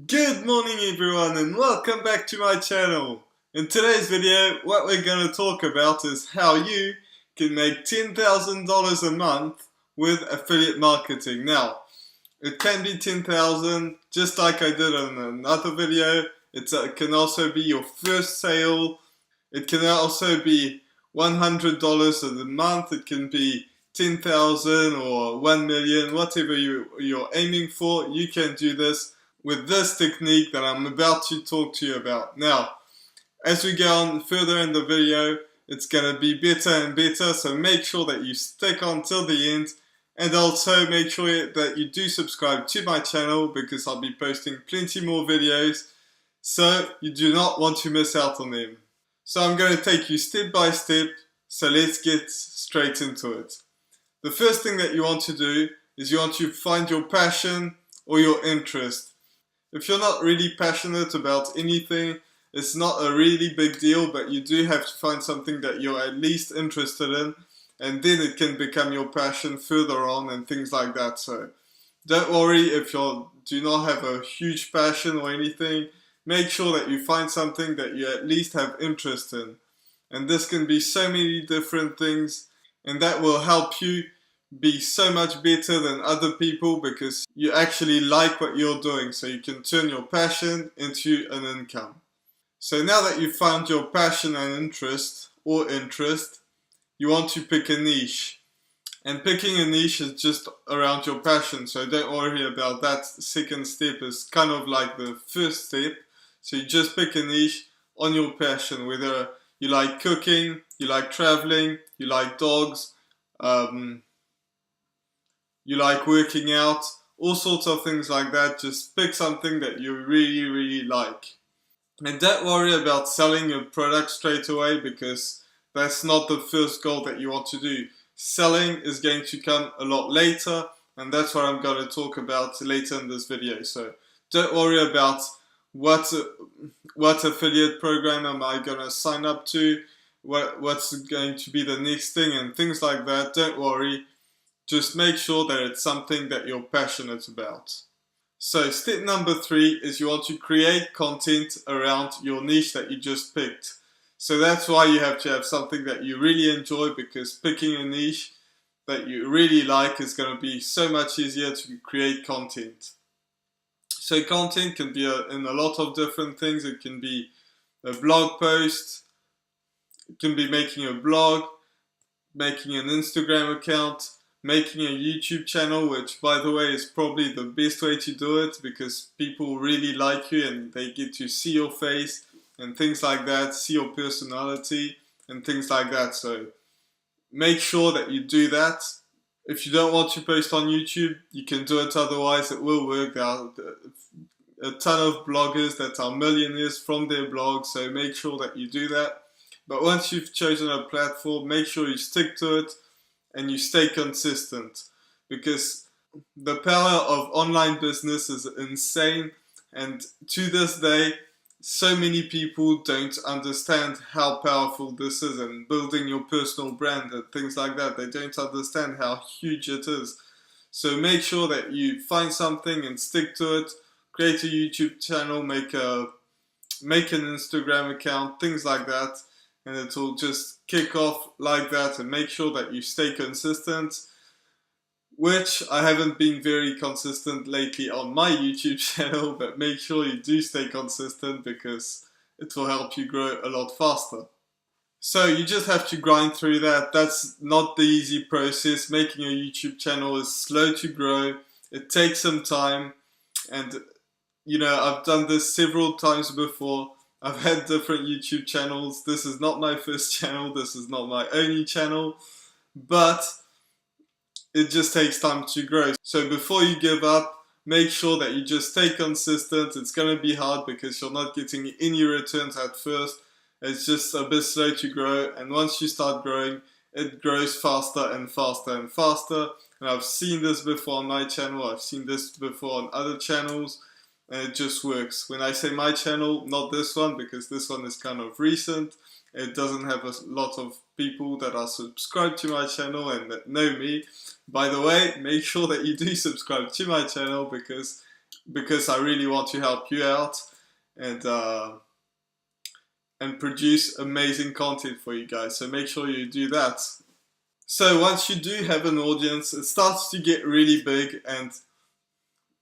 Good morning everyone and welcome back to my channel. In today's video what we're going to talk about is how you can make $10,000 a month with affiliate marketing. Now it can be 10,000 just like I did in another video. It can also be your first sale. It can also be $100 a month. It can be 10,000 or 1 million, whatever you're aiming for. You can do this with this technique that I'm about to talk to you about. Now, as we go on further in the video, it's going to be better and better, so make sure that you stick on till the end, and also make sure that you do subscribe to my channel because I'll be posting plenty more videos, so you do not want to miss out on them. So I'm going to take you step by step, so let's get straight into it. The first thing that you want to do is you want to find your passion or your interest. If you're not really passionate about anything, it's not a really big deal, but you do have to find something that you're at least interested in, and then it can become your passion further on and things like that. So don't worry if you do not have a huge passion or anything. Make sure that you find something that you at least have interest in. And this can be so many different things, and that will help you be so much better than other people because you actually like what you're doing, so you can turn your passion into an income. So now that you've found your passion and interest, you want to pick a niche. And picking a niche is just around your passion, so don't worry about that. Second step is kind of like the first step. So you just pick a niche on your passion, whether you like cooking, you like traveling, you like dogs, you like working out, all sorts of things like that. Just pick something that you really like. And don't worry about selling your product straight away because that's not the first goal that you want to do. Selling is going to come a lot later, and that's what I'm going to talk about later in this video. So don't worry about what affiliate program am I going to sign up to, what's going to be the next thing and things like that. Don't worry. Just make sure that it's something that you're passionate about. So step number 3 is you want to create content around your niche that you just picked. So that's why you have to have something that you really enjoy, because picking a niche that you really like is going to be so much easier to create content. So content can be in a lot of different things. It can be a blog post, it can be making a blog, making an Instagram account, making a YouTube channel, which by the way is probably the best way to do it because people really like you and they get to see your face and things like that, see your personality and things like that. So make sure that you do that. If you don't want to post on YouTube, you can do it otherwise. It will work. There are a ton of bloggers that are millionaires from their blogs, so make sure that you do that. But once you've chosen a platform, make sure you stick to it and you stay consistent, because the power of online business is insane, and to this day so many people don't understand how powerful this is, and building your personal brand and things like that. They don't understand how huge it is. So make sure that you find something and stick to it. Create a YouTube channel, make an Instagram account, things like that, and it will just kick off like that. And make sure that you stay consistent, which I haven't been very consistent lately on my YouTube channel, but make sure you do stay consistent because it will help you grow a lot faster. So you just have to grind through that. That's not the easy process. Making a YouTube channel is slow to grow. It takes some time, and you know, I've done this several times before. I've had different YouTube channels. This is not my first channel. This is not my only channel, but it just takes time to grow. So before you give up, make sure that you just stay consistent. It's going to be hard because you're not getting any returns at first. It's just a bit slow to grow, and once you start growing, it grows faster and faster and faster. And I've seen this before on my channel, I've seen this before on other channels, and it just works. When I say my channel, not this one, because this one is kind of recent. It doesn't have a lot of people that are subscribed to my channel and that know me. By the way, make sure that you do subscribe to my channel, because because I really want to help you out and produce amazing content for you guys. So make sure you do that. So once you do have an audience, it starts to get really big, and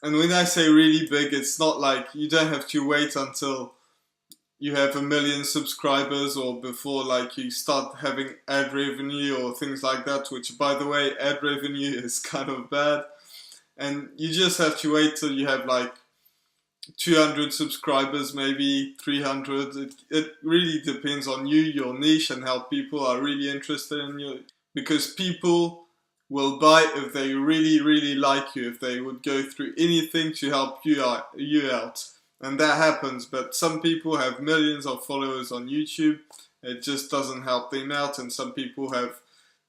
when I say really big, it's not like you don't have to wait until you have 1 million subscribers or before like you start having ad revenue or things like that, which by the way, ad revenue is kind of bad. And you just have to wait till you have like 200 subscribers, maybe 300. It really depends on you, your niche, and how people are really interested in you. Because people will buy if they really, really like you, if they would go through anything to help you out. And that happens, but some people have millions of followers on YouTube. It just doesn't help them out, and some people have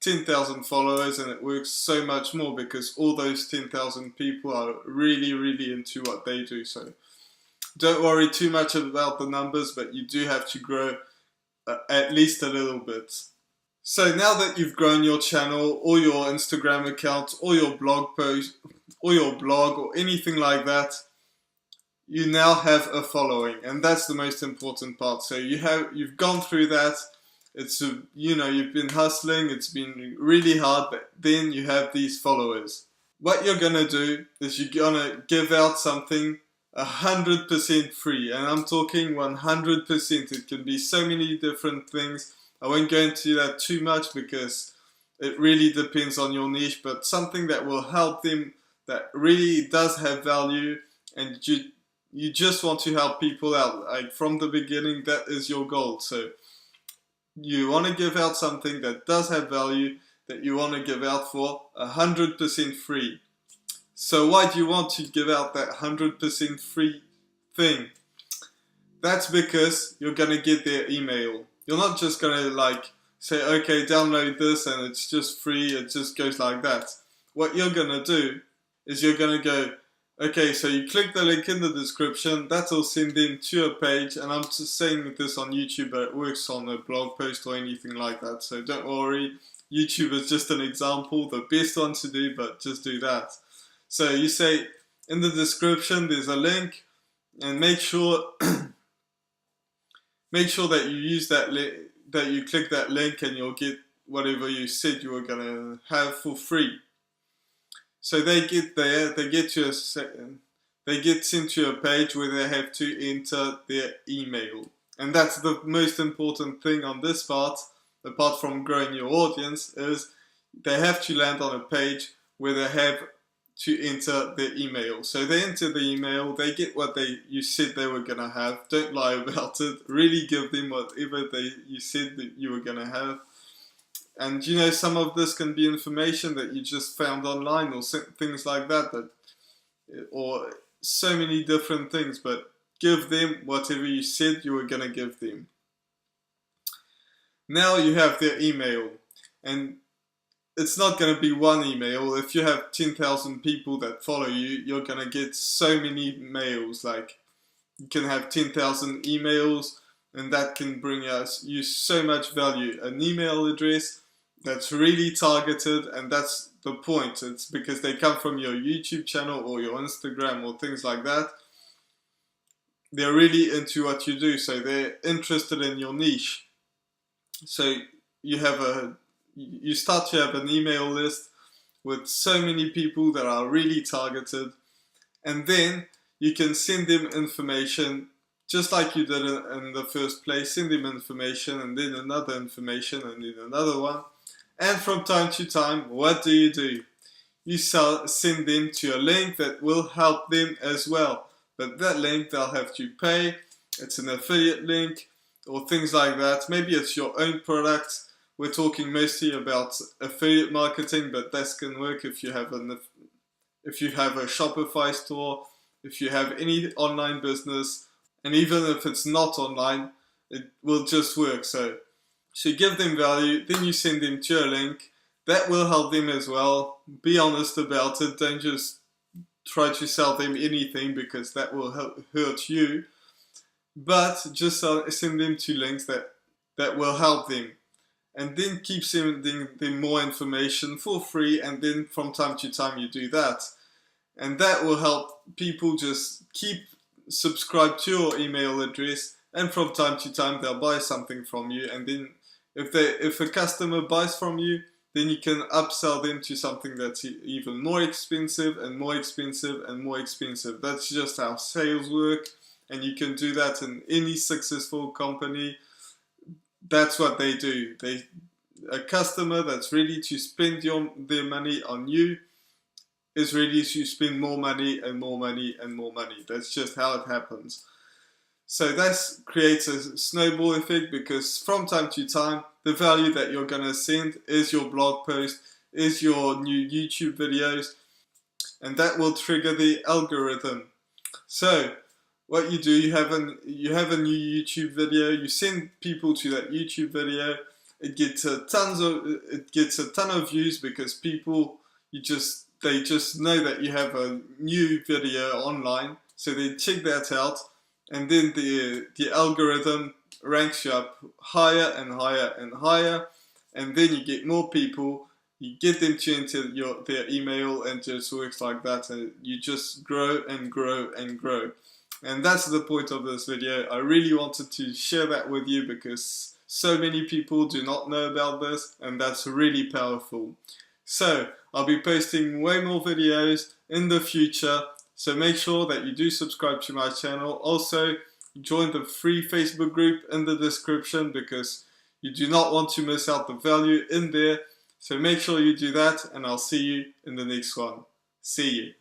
10,000 followers and it works so much more because all those 10,000 people are really, really into what they do. So don't worry too much about the numbers, but you do have to grow at least a little bit. So now that you've grown your channel or your Instagram account or your blog post or your blog or anything like that, you now have a following, and that's the most important part. So you've gone through that. It's you've been hustling, it's been really hard, but then you have these followers. What you're gonna do is you're gonna give out something 100% free, and I'm talking 100%. It can be so many different things. I won't go into that too much because it really depends on your niche, but something that will help them, that really does have value, and you just want to help people out. Like from the beginning, that is your goal. So you want to give out something that does have value, that you want to give out for 100% free. So why do you want to give out that 100% free thing? That's because you're going to get their email. You're not just going to like say, okay, download this and it's just free. It just goes like that. What you're going to do is you're going to go, okay, so you click the link in the description, that'll send them to a page, and I'm just saying this on YouTube, but it works on a blog post or anything like that, so don't worry, YouTube is just an example, the best one to do, but just do that. So you say, in the description there's a link, and make sure that you use that link, that you click that link, and you'll get whatever you said you were going to have for free. So they get there, they get sent to a page where they have to enter their email. And that's the most important thing on this part, apart from growing your audience, is they have to land on a page where they have to enter their email. So they enter the email, they get what you said they were going to have. Don't lie about it. Really give them whatever you said that you were going to have. And some of this can be information that you just found online or things like that, or so many different things, but give them whatever you said you were going to give them. Now you have their email, and it's not going to be one email. If you have 10,000 people that follow you, you're going to get so many mails. Like you can have 10,000 emails, and that can bring you so much value. An email address that's really targeted, and that's the point. It's because they come from your YouTube channel or your Instagram or things like that. They're really into what you do, so they're interested in your niche. So you start to have an email list with so many people that are really targeted, and then you can send them information just like you did in the first place. Send them information, and then another information, and then another one. And from time to time, what do? You send them to a link that will help them as well. But that link they'll have to pay. It's an affiliate link or things like that. Maybe it's your own product. We're talking mostly about affiliate marketing, but that can work if you have a Shopify store, if you have any online business, and even if it's not online, it will just work. So you give them value, then you send them to a link. That will help them as well. Be honest about it. Don't just try to sell them anything because that will hurt you. But just send them to links that will help them. And then keep sending them more information for free, and then from time to time you do that. and that will help people just keep subscribed to your email address, and from time to time they'll buy something from you, and then if a customer buys from you, then you can upsell them to something that's even more expensive and more expensive and more expensive. That's just how sales work, and you can do that in any successful company. That's what they do. A customer that's ready to spend their money on you is ready to spend more money and more money and more money. That's just how it happens. So that creates a snowball effect, because from time to time, the value that you're going to send is your blog post, is your new YouTube videos, and that will trigger the algorithm. So what you do, you have a new YouTube video, you send people to that YouTube video, it gets a ton of views, because people they just know that you have a new video online, so they check that out, and then the algorithm ranks you up higher and higher and higher, and then you get more people, you get them to enter their email, and it just works like that, and you just grow and grow and grow. And that's the point of this video. I really wanted to share that with you, because so many people do not know about this, and that's really powerful. So I'll be posting way more videos in the future, so make sure that you do subscribe to my channel. Also, join the free Facebook group in the description, because you do not want to miss out the value in there. So make sure you do that, and I'll see you in the next one. See you.